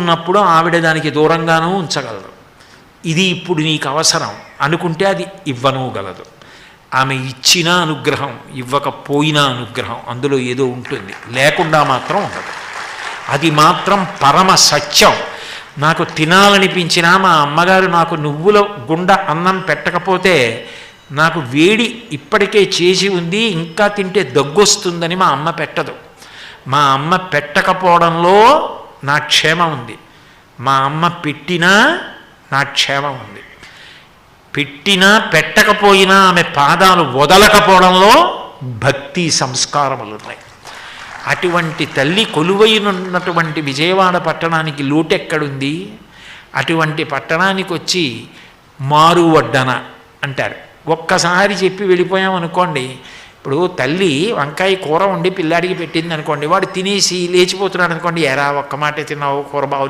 ఉన్నప్పుడు ఆవిడ దానికి దూరంగానూ ఉంచగలదు. ఇది ఇప్పుడు నీకు అవసరం అనుకుంటే అది ఇవ్వనూగలదు. ఆమె ఇచ్చిన అనుగ్రహం, ఇవ్వకపోయినా అనుగ్రహం, అందులో ఏదో ఉంటుంది, లేకుండా మాత్రం ఉండదు. అది మాత్రం పరమ సత్యం. నాకు తినాలనిపించినా మా అమ్మగారు నాకు నువ్వుల గుండ అన్నం పెట్టకపోతే నాకు వేడి ఇప్పటికే చేసి ఉంది, ఇంకా తింటే దగ్గొస్తుందని మా అమ్మ పెట్టదు. మా అమ్మ పెట్టకపోవడంలో నా క్షేమం ఉంది. మా అమ్మ పెట్టినా నా క్షేమం ఉంది. పెట్టినా పెట్టకపోయినా ఆమె పాదాలు వదలకపోవడంలో భక్తి సంస్కారములు ఉన్నాయి. అటువంటి తల్లి కొలువైనటువంటి విజయవాడ పట్టణానికి లోటెక్కడుంది? అటువంటి పట్టణానికి వచ్చి మారువడ్డన అంటారు. ఒక్కసారి చెప్పి వెళ్ళిపోయామనుకోండి, ఇప్పుడు తల్లి వంకాయ కూర వండి పిల్లాడికి పెట్టింది అనుకోండి, వాడు తినేసి లేచిపోతున్నాడు అనుకోండి, ఎరా ఒక్క మాట తిన్నావు, కూర బాగులేదు.